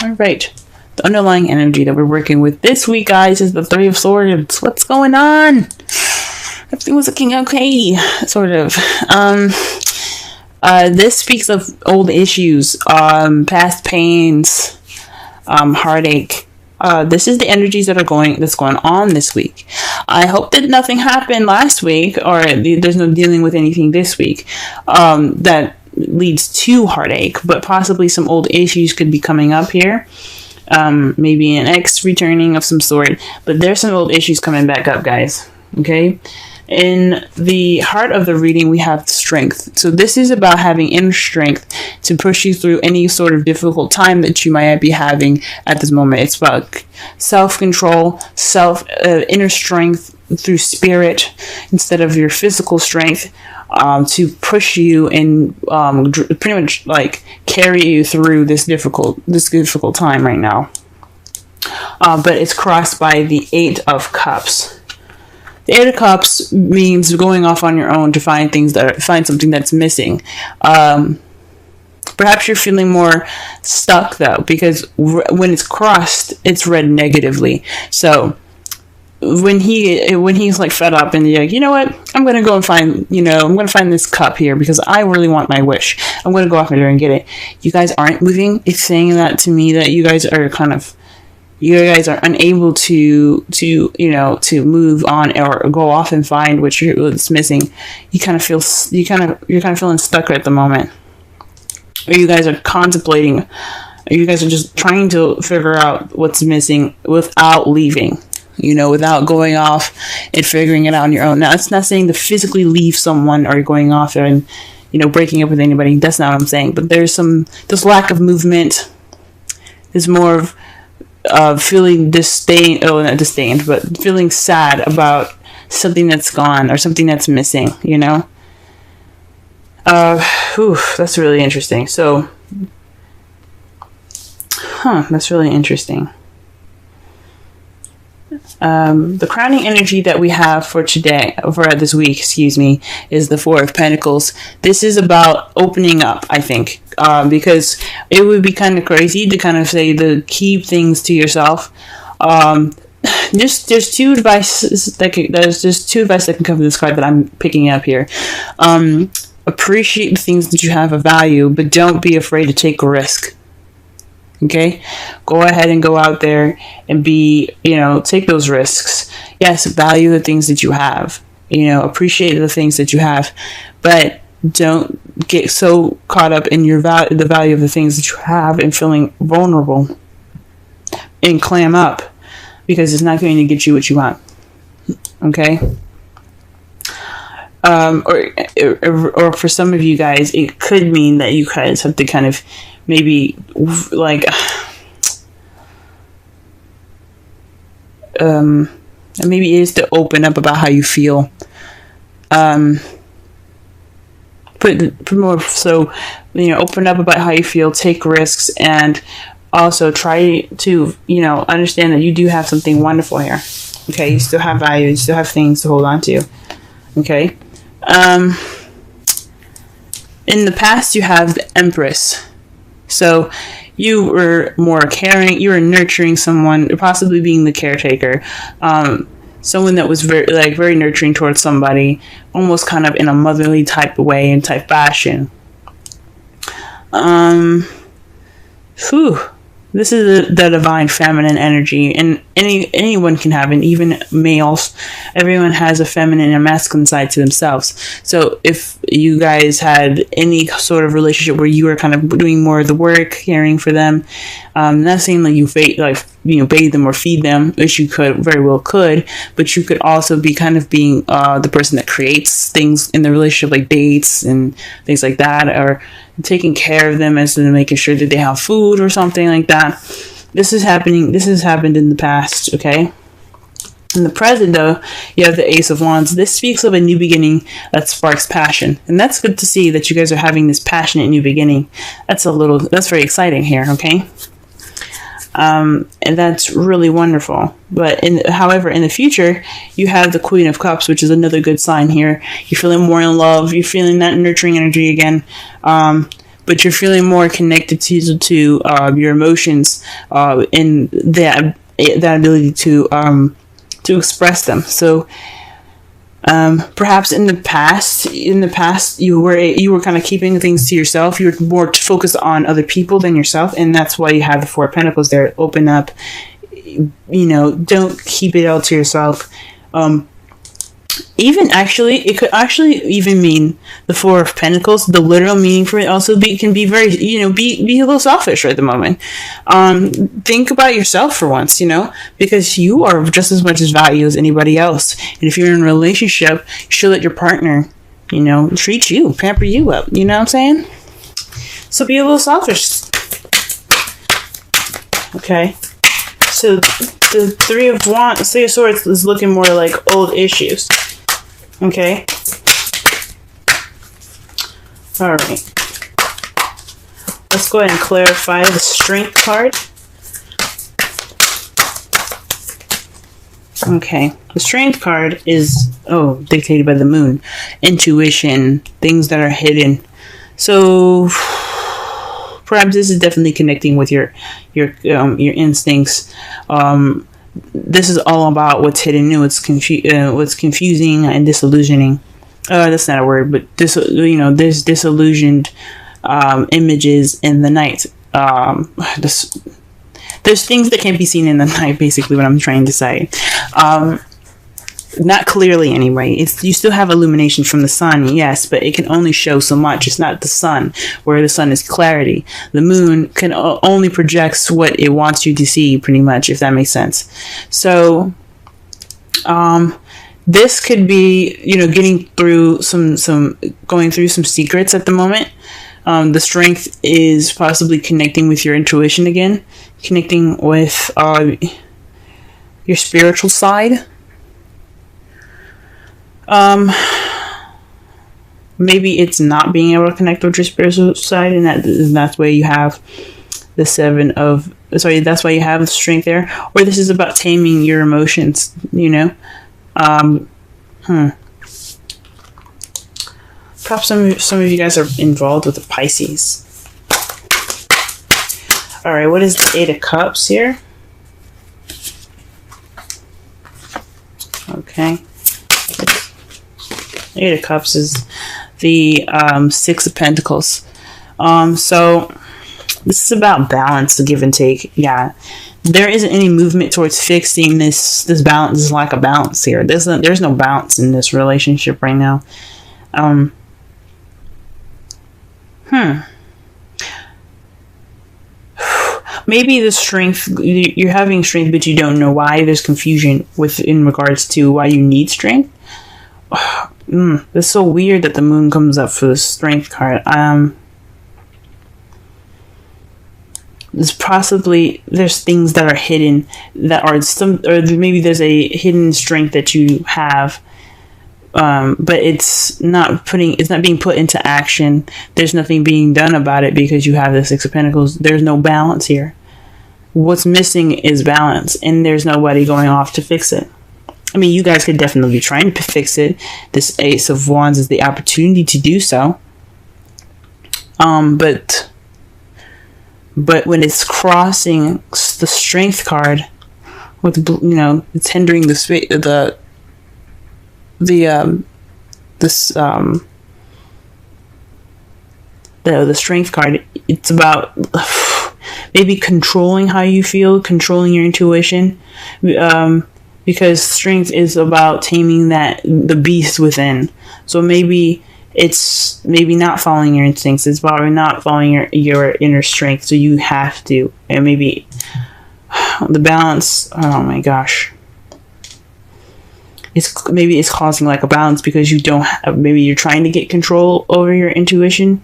All right. The underlying energy that we're working with this week, guys, is the Three of Swords. What's going on? Everything was looking okay, sort of. This speaks of old issues, past pains, heartache. This is the energies that's going on this week. I hope that nothing happened last week, or there's no dealing with anything this week that leads to heartache, but possibly some old issues could be coming up here. Maybe an ex returning of some sort, but there's some old issues coming back up, guys. Okay. In the heart of the reading, we have strength. So this is about having inner strength to push you through any sort of difficult time that you might be having at this moment. It's about self-control, inner strength through spirit instead of your physical strength, to push you and pretty much like carry you through this difficult time right now. But it's crossed by the Eight of Cups. The Eight of Cups means going off on your own to find something that's missing. Perhaps you're feeling more stuck though, because when it's crossed, it's read negatively. So when he's like fed up and you're like, you know what, I'm gonna go and find this cup here because I really want my wish. I'm gonna go off there and get it. You guys aren't moving. It's saying that to me that you guys are unable to move on or go off and find what's missing. You're kind of feeling stuck at the moment, or you guys are contemplating, or you guys are just trying to figure out what's missing without leaving, without going off and figuring it out on your own. Now, it's not saying to physically leave someone or going off there and breaking up with anybody. That's not what I'm saying. But there's lack of movement. There's more of feeling feeling sad about something that's gone or something that's missing, that's really interesting. So, that's really interesting. The crowning energy that we have for this week, is the Four of Pentacles. This is about opening up, I think, because it would be kind of crazy to kind of say to keep things to yourself. There's two advice that can come from this card that I'm picking up here. Appreciate the things that you have of value, but don't be afraid to take a risk. Okay, go ahead and go out there and take those risks. Yes, value the things that you have. Appreciate the things that you have, but don't get so caught up in the value of the things that you have and feeling vulnerable and clam up, because it's not going to get you what you want. Okay. Or for some of you guys, it could mean that you guys have to kind of maybe like maybe it is to open up about how you feel. Open up about how you feel, take risks, and also try to understand that you do have something wonderful here. Okay, you still have value, you still have things to hold on to. Okay. In the past, you have the Empress. So you were more caring, you were nurturing someone, possibly being the caretaker. Someone that was very nurturing towards somebody, almost kind of in a motherly type of way and type fashion. This is the divine feminine energy, and anyone can have it, even males. Everyone has a feminine and masculine side to themselves. So if you guys had any sort of relationship where you were kind of doing more of the work, caring for them, not saying like you bathe them or feed them, which you very well could, but you could also be kind of being the person that creates things in the relationship, like dates and things like that, or taking care of them as in making sure that they have food or something like that. This has happened in the past, okay? In the present, though, you have the Ace of Wands. This speaks of a new beginning that sparks passion. And that's good to see that you guys are having this passionate new beginning. That's very exciting here, okay? And that's really wonderful. But however, in the future, you have the Queen of Cups, which is another good sign here. You're feeling more in love. You're feeling that nurturing energy again. but you're feeling more connected to your emotions, and that ability to express them. So perhaps in the past you were kind of keeping things to yourself. You were more focused on other people than yourself, and that's why you have the Four of Pentacles there. Open up, don't keep it all to yourself. Even actually, it could actually even mean the Four of Pentacles. The literal meaning for it also can be very, be a little selfish right at the moment. Think about yourself for once, because you are just as much as valuable as anybody else. And if you're in a relationship, you should let your partner, treat you, pamper you up. You know what I'm saying? So be a little selfish. Okay. So the Three of Swords is looking more like old issues. Okay. All right. Let's go ahead and clarify the Strength card. Okay. The Strength card is, dictated by the moon. Intuition, things that are hidden. So perhaps this is definitely connecting with your instincts. This is all about what's hidden and what's confusing and disillusioning. That's not a word, but there's disillusioned images in the night. There's things that can't be seen in the night. Basically, what I'm trying to say. Not clearly anyway. You still have illumination from the sun, yes, but it can only show so much. It's not the sun, where the sun is clarity. The moon can only projects what it wants you to see, pretty much, if that makes sense. So this could be, getting through going through some secrets at the moment. The Strength is possibly connecting with your intuition again, connecting with your spiritual side. Maybe it's not being able to connect with your spiritual side, and that's why you have the that's why you have the Strength there. Or this is about taming your emotions, Perhaps some of you guys are involved with the Pisces. Alright, what is the Eight of Cups here? Okay. Eight of Cups is the Six of Pentacles. So this is about balance, the give and take. Yeah, there isn't any movement towards fixing this balance. Is like a balance here. There's no balance in this relationship right now. Maybe the Strength, you're having Strength, but you don't know why. There's confusion in regards to why you need Strength. It's so weird that the moon comes up for the Strength card. There's things that are hidden that are or maybe there's a hidden strength that you have, but it's not being put into action. There's nothing being done about it because you have the Six of Pentacles. There's no balance here. What's missing is balance, and there's nobody going off to fix it. I mean, you guys could definitely be trying to fix it. This Ace of Wands is the opportunity to do so. But when it's crossing the Strength card, with it's hindering the Strength card. It's about maybe controlling how you feel, controlling your intuition. Because Strength is about taming the beast within. So maybe it's not following your instincts. It's probably not following your inner strength. So you have to. And maybe the balance. Oh my gosh. Maybe it's causing like a balance because you don't have. Maybe you're trying to get control over your intuition.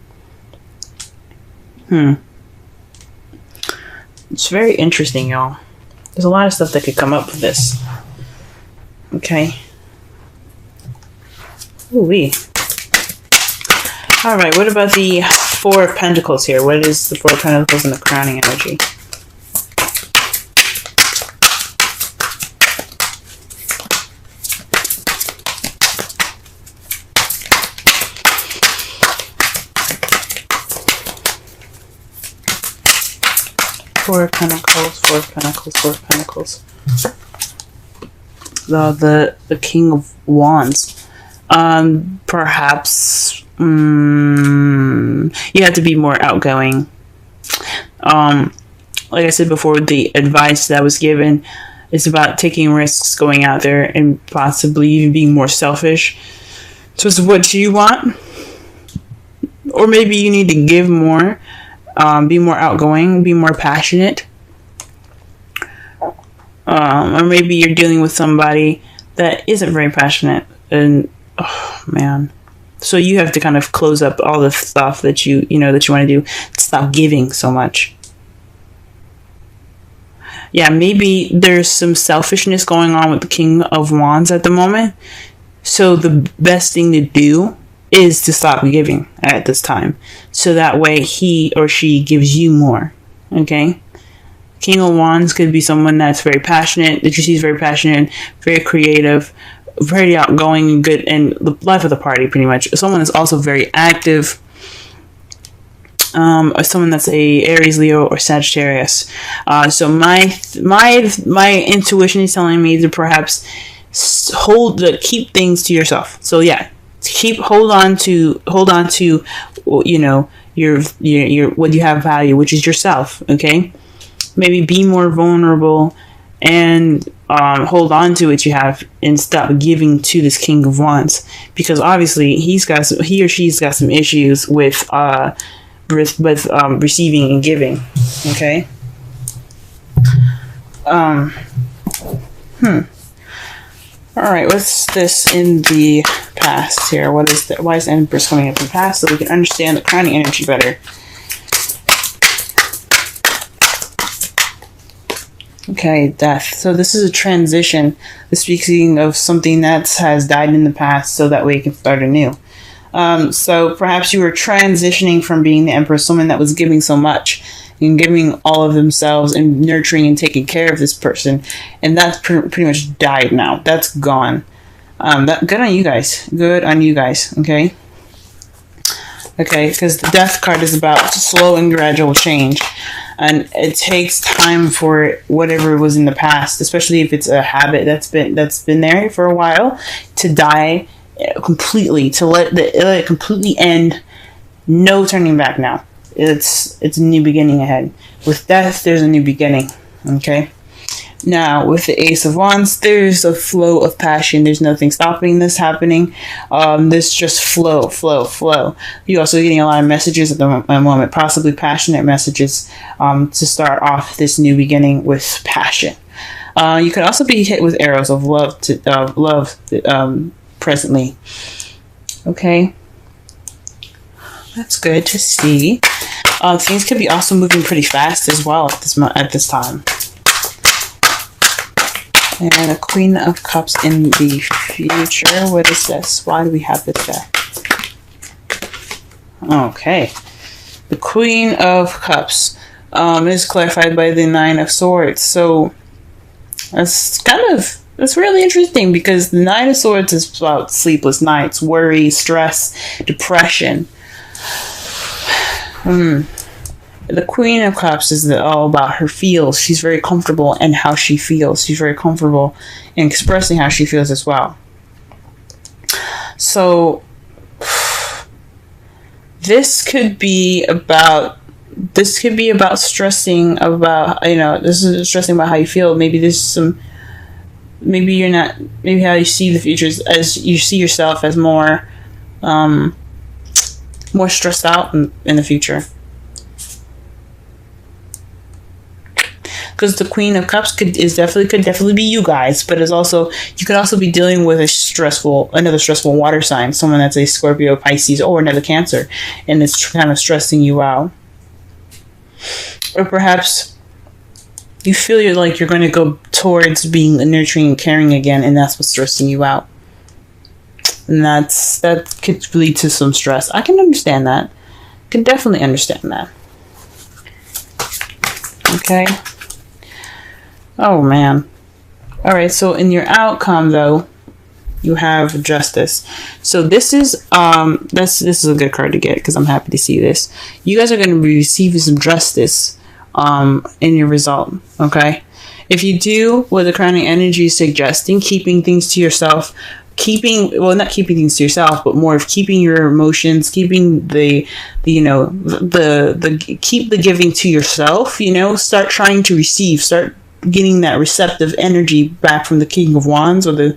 It's very interesting, y'all. There's a lot of stuff that could come up with this. Okay. Ooh-wee. Alright, what about the Four of Pentacles here? What is the Four of Pentacles in the crowning energy? Four of Pentacles, Four of Pentacles, Four of Pentacles. The King of Wands. Perhaps you have to be more outgoing. Like I said before, the advice that was given is about taking risks, going out there, and possibly even being more selfish towards what you want. Or maybe you need to give more, be more outgoing, be more passionate. Or maybe you're dealing with somebody that isn't very passionate, and oh man, so you have to kind of close up all the stuff that you want to do. Stop giving so much. Yeah, maybe there's some selfishness going on with the King of Wands at the moment. So the best thing to do is to stop giving at this time. So that way he or she gives you more. Okay? King of Wands could be someone that's very passionate, that you see is very passionate, very creative, very outgoing, good, and the life of the party, pretty much. Someone that's also very active. Or someone that's a Aries, Leo, or Sagittarius. So my intuition is telling me to perhaps keep things to yourself. So yeah, hold on to your what you have value, which is yourself. Okay, maybe be more vulnerable and hold on to what you have and stop giving to this King of Wands, because obviously he or she's got some issues with receiving and giving. Okay. All right, what's this in the past here? What is that? Why is Empress coming up in the past, so we can understand the crowning energy better? Okay, death. So this is a transition. This speaking of something that has died in the past, so that way you can start anew. So perhaps you were transitioning from being the Empress, someone that was giving so much and giving all of themselves and nurturing and taking care of this person, and that's pretty much died now. That's gone. Good on you guys. Good on you guys. Okay. Okay, because the Death card is about slow and gradual change, and it takes time for whatever was in the past, especially if it's a habit that's been there for a while, to die completely, to let it completely end. No turning back now. It's a new beginning ahead. With Death, there's a new beginning. Okay. Now, with the Ace of Wands, there's a flow of passion. There's nothing stopping this happening. This just flow. You're also getting a lot of messages at the moment, possibly passionate messages, to start off this new beginning with passion. You could also be hit with arrows of love presently. Okay, that's good to see. Things could be also moving pretty fast as well at this time. And a Queen of Cups in the future. What is this? Why do we have this there? Okay. The Queen of Cups is clarified by the Nine of Swords. So that's really interesting, because the Nine of Swords is about sleepless nights, worry, stress, depression. The Queen of Cups is all about her feels. She's very comfortable in how she feels. She's very comfortable in expressing how she feels as well. So this could be about stressing about, this is stressing about how you feel. Maybe maybe how you see the future as you see yourself as more stressed out in the future. Because the Queen of Cups could definitely be you guys, but you could also be dealing with another stressful water sign, someone that's a Scorpio, Pisces, or another Cancer, and it's kind of stressing you out. Or perhaps you feel you're going to go towards being nurturing and caring again, and that's what's stressing you out. And that could lead to some stress. I can understand that. Can definitely understand that. Okay. Oh man. Alright, so in your outcome though, you have Justice. So this is this is a good card to get, because I'm happy to see this. You guys are going to be receiving some justice in your result. Okay. If you do what the crowning energy is suggesting, keeping things to yourself, not keeping things to yourself, but more of keeping your emotions, keeping keep the giving to yourself, start trying to receive, start getting that receptive energy back from the King of Wands or the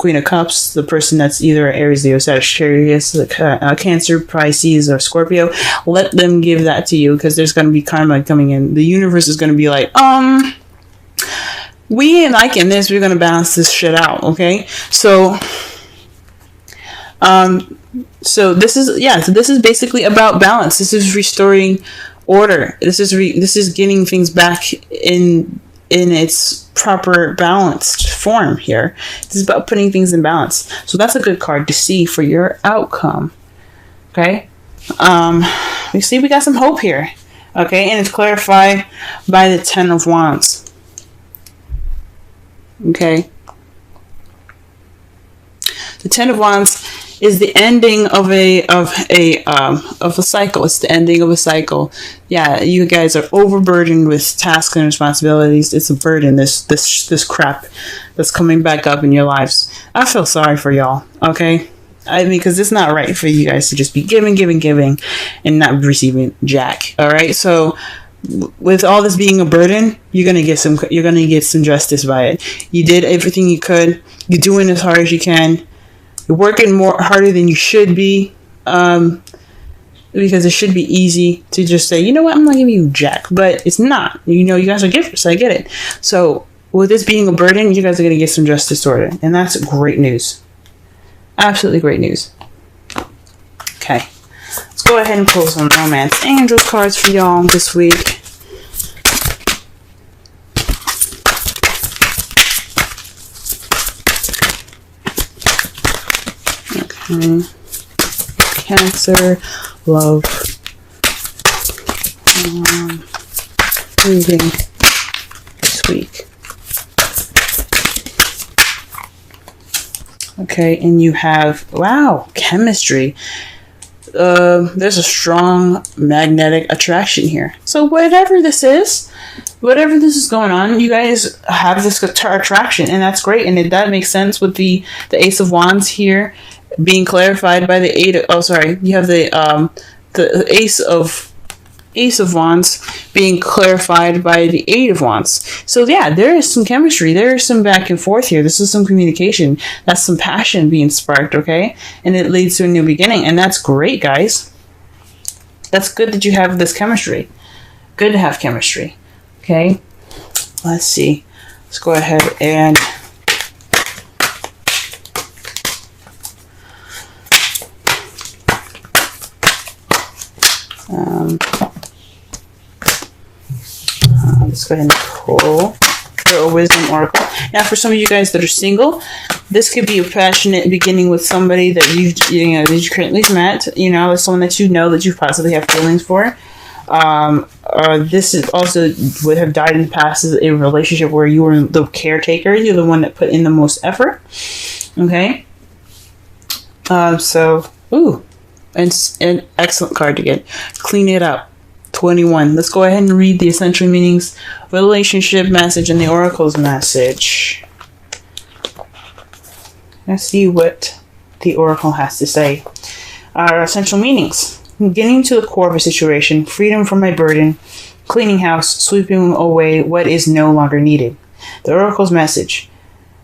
Queen of Cups, the person that's either Aries, Leo, Sagittarius, Cancer, Pisces, or Scorpio. Let them give that to you, because there's going to be karma coming in. The universe is going to be like, we ain't liking this. We're going to balance this shit out. Okay. So this is basically about balance. This is restoring order. This is getting things back in its proper balanced form here. This is about putting things in balance. So that's a good card to see for your outcome. Okay. We see we got some hope here. Okay. And it's clarified by the 10 of Wands. Okay. The 10 of Wands is the ending of a cycle. It's the ending of a cycle. Yeah, you guys are overburdened with tasks and responsibilities. It's a burden, this crap that's coming back up in your lives. I feel sorry for y'all, okay? I mean, because it's not right for you guys to just be giving, and not receiving jack. All right, so with all this being a burden, you're gonna get some justice by it. You did everything you could. You're doing as hard as you can. You're working harder than you should be, because it should be easy to just say, you know what, I'm not giving you jack, but it's not. You guys are givers, I get it. So with this being a burden, you guys are going to get some justice sorted, and that's great news. Absolutely great news. Okay, let's go ahead and pull some Romance Angels cards for y'all this week. Cancer, love, reading this week. Okay, and you have, wow, chemistry. There's a strong magnetic attraction here. So whatever this is going on, you guys have this attraction, and that's great, and that makes sense with the Ace of Wands here being clarified by the you have the Ace of Wands being clarified by the 8 of Wands. So yeah, there is some chemistry. There is some back and forth here. This is some communication. That's some passion being sparked, okay? And it leads to a new beginning. And that's great, guys. That's good that you have this chemistry. Good to have chemistry. Okay? Let's see. Let's go ahead and let's go ahead and pull for a wisdom oracle. Now, for some of you guys that are single, this could be a passionate beginning with somebody that you currently met. Someone that that you possibly have feelings for. This is also would have died in the past as a relationship where you were the caretaker. You're the one that put in the most effort. Okay. And an excellent card to get. Clean it up. 21. Let's go ahead and read the essential meanings, relationship message, and the oracle's message. Let's see what the oracle has to say. Our essential meanings: getting to the core of a situation, freedom from my burden, cleaning house, sweeping away what is no longer needed. The oracle's message: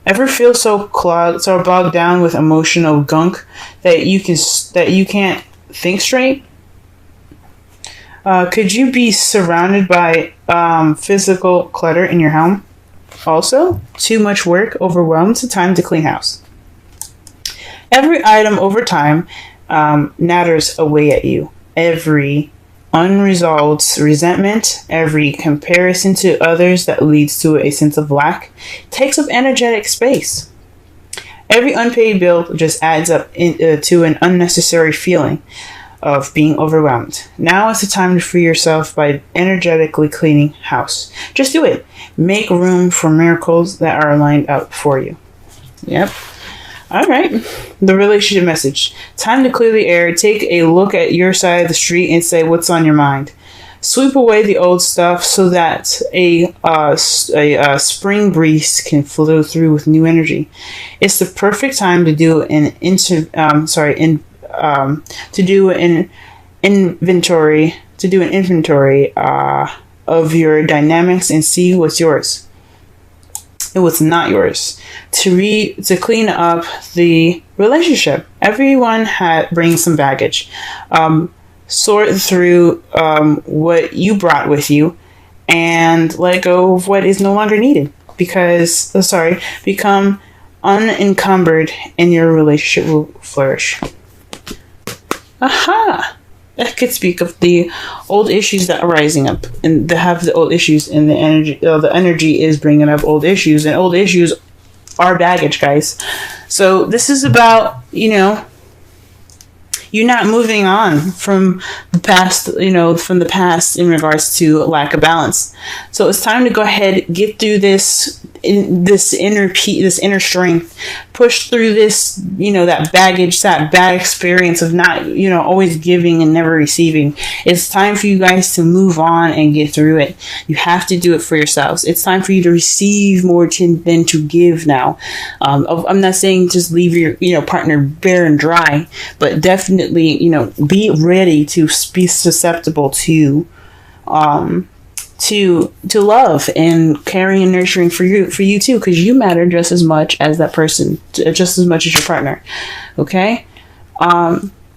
ever feel so bogged down with emotional gunk that you can't think straight? Could you be surrounded by physical clutter in your home? Also, too much work overwhelms the time to clean house. Every item over time natters away at you. Every unresolved resentment, every comparison to others that leads to a sense of lack takes up energetic space. Every unpaid bill just adds up to an unnecessary feeling of being overwhelmed. Now is the time to free yourself by energetically cleaning house. Just do it. Make room for miracles that are lined up for you. Yep. All right. The relationship message. Time to clear the air. Take a look at your side of the street and say what's on your mind. Sweep away the old stuff so that a spring breeze can flow through with new energy. It's the perfect time to do an inventory of your dynamics and see what's yours and what's not yours. To clean up the relationship. Everyone brings some baggage. Sort through what you brought with you and let go of what is no longer needed become unencumbered and your relationship will flourish. Aha! That could speak of the old issues that are rising up and they have the old issues and the energy is bringing up old issues, and old issues are baggage, guys. So this is about, you're not moving on from the past, from the past in regards to lack of balance. So it's time to go ahead, get through this inner strength, push through this, that baggage, that bad experience of not, always giving and never receiving. It's time for you guys to move on and get through it. You have to do it for yourselves. It's time for you to receive more than to give now. I'm not saying just leave your, partner bare and dry, but definitely, be ready to be susceptible to love and caring and nurturing for you too, because you matter just as much as that person, just as much as your partner. Okay.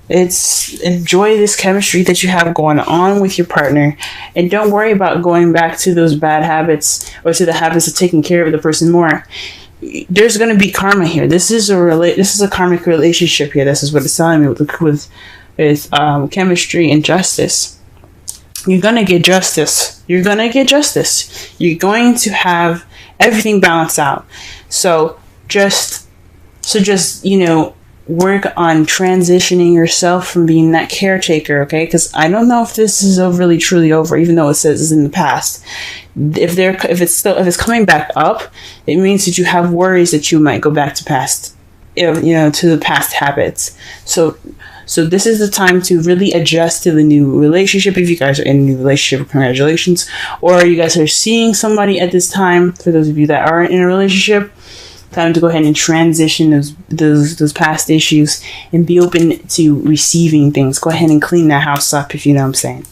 It's enjoy this chemistry that you have going on with your partner, and don't worry about going back to those bad habits or to the habits of taking care of the person more. There's going to be karma here. This is a karmic relationship here. This is what it's telling me with chemistry and justice. You're going to get justice. You're going to have everything balanced out. So just work on transitioning yourself from being that caretaker, okay? Because I don't know if this is really truly over, even though it says it's in the past. If it's coming back up, it means that you have worries that you might go back to to the past habits. So this is the time to really adjust to the new relationship. If you guys are in a new relationship, congratulations. Or you guys are seeing somebody at this time, for those of you that aren't in a relationship, time to go ahead and transition those past issues and be open to receiving things. Go ahead and clean that house up, if you know what I'm saying.